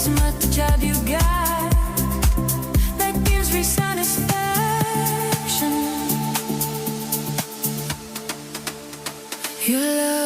isn't what the job you got that gives me satisfaction. Your love